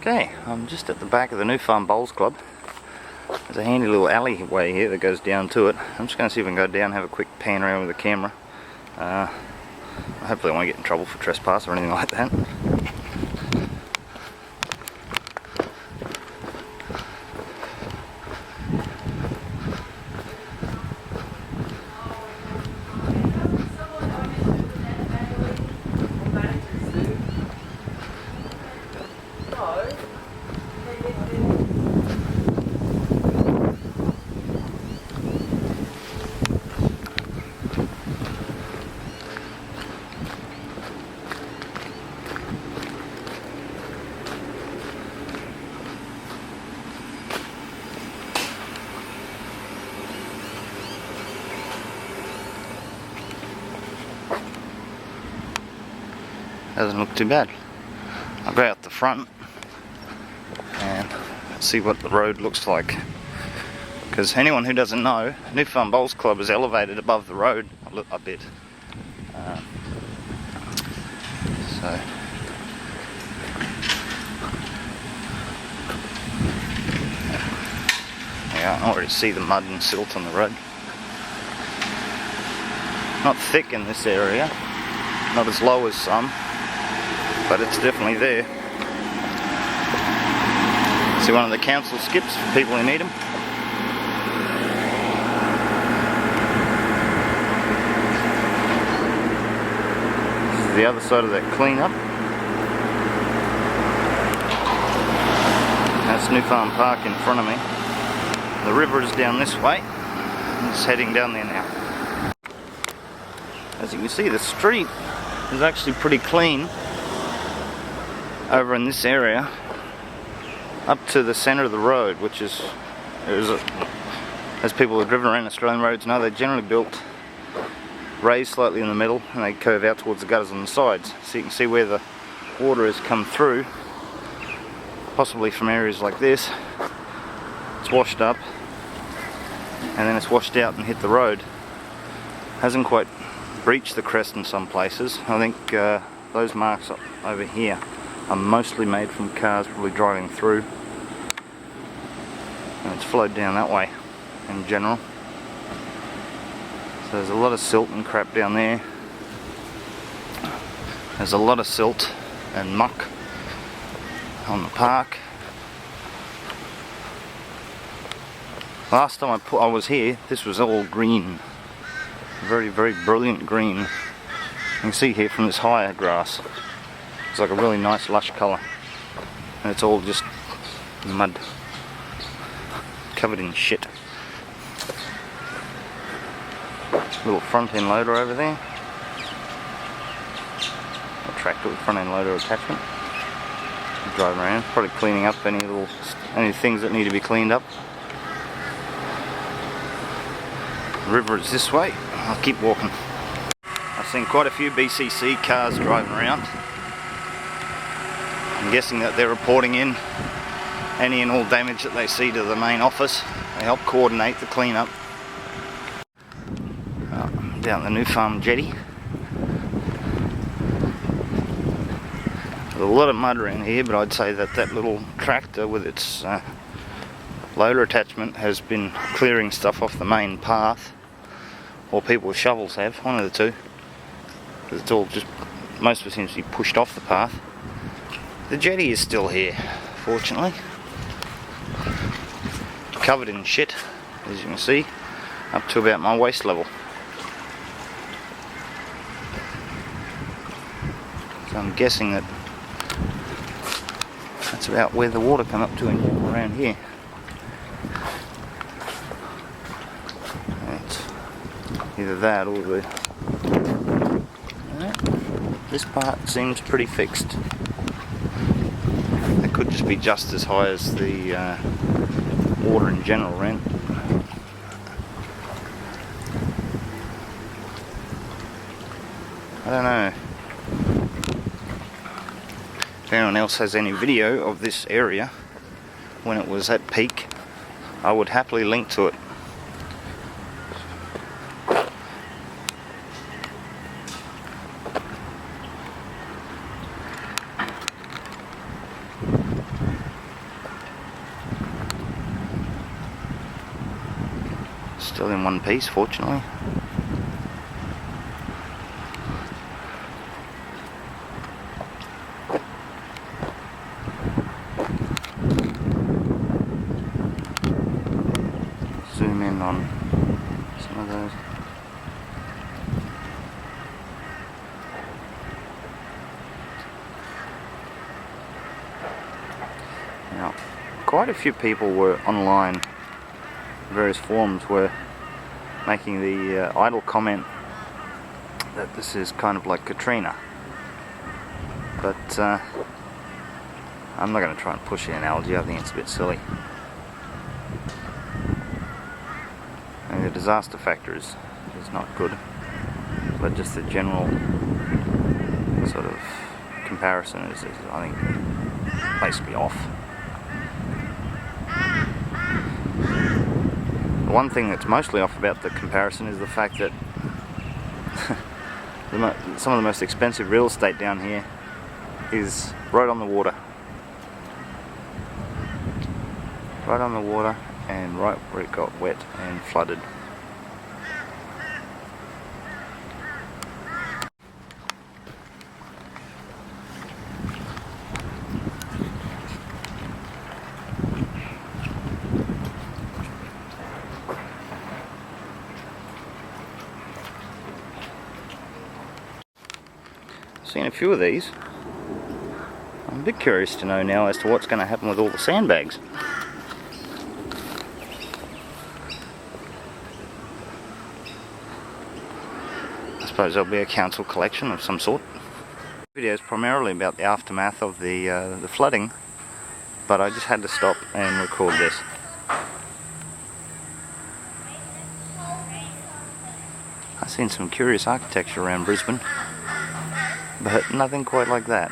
Okay, I'm just at the back of the New Farm Bowls Club. There's a handy little alleyway here that goes down to it. I'm just going to see if I can go down and have a quick pan around with the camera. Hopefully I won't get in trouble for trespass or anything like that. Doesn't look too bad. I'll go out the front and see what the road looks like. Because anyone who doesn't know, New Farm Bowls Club is elevated above the road a bit. So yeah, I can already see the mud and silt on the road. Not thick in this area, not as low as some, but it's definitely there. See one of the council skips for people who need them. This is the other side of that clean-up. That's New Farm Park in front of me. The river is down this way. It's heading down there now. As you can see, the street is actually pretty clean over in this area up to the centre of the road, which is, as people who've driven around Australian roads know, they're generally built raised slightly in the middle and they curve out towards the gutters on the sides. So you can see where the water has come through, possibly from areas like this. It's washed up and then it's washed out and hit the road. Hasn't quite breached the crest in some places. I think those marks over here are mostly made from cars probably driving through, and it's flowed down that way in general. So there's a lot of silt and crap down there. There's a lot of silt and muck on the park. Last time I was here, this was all green, very brilliant green. You can see here from this higher grass. It's like a really nice lush colour, and it's all just mud, covered in shit. Little front end loader over there. A tractor with front end loader attachment. Driving around, probably cleaning up any things that need to be cleaned up. The river is this way. I'll keep walking. I've seen quite a few BCC cars driving around. I'm guessing that they're reporting in any and all damage that they see to the main office. They help coordinate the cleanup. Down the New Farm jetty. There's a lot of mud around here, but I'd say that little tractor with its loader attachment has been clearing stuff off the main path, or people with shovels have, one of the two. Because it's all just, most of it seems to be pushed off the path. The jetty is still here, fortunately. Covered in shit, as you can see, up to about my waist level. So I'm guessing that that's about where the water come up to in general around here. It's either that or this part seems pretty fixed. It could just be just as high as the water in general around. I don't know. If anyone else has any video of this area when it was at peak, I would happily link to it. Still in one piece, fortunately. Zoom in on some of those. Now, quite a few people were online, various forums were making the idle comment that this is kind of like Katrina. But I'm not going to try and push the analogy, I think it's a bit silly. And the disaster factor is not good, but just the general sort of comparison is I think, basically off. The one thing that's mostly off about the comparison is the fact that some of the most expensive real estate down here is right on the water. Right on the water and right where it got wet and flooded. Seen a few of these. I'm a bit curious to know now as to what's going to happen with all the sandbags. I suppose there'll be a council collection of some sort. The video is primarily about the aftermath of the flooding, but I just had to stop and record this. I've seen some curious architecture around Brisbane, but nothing quite like that.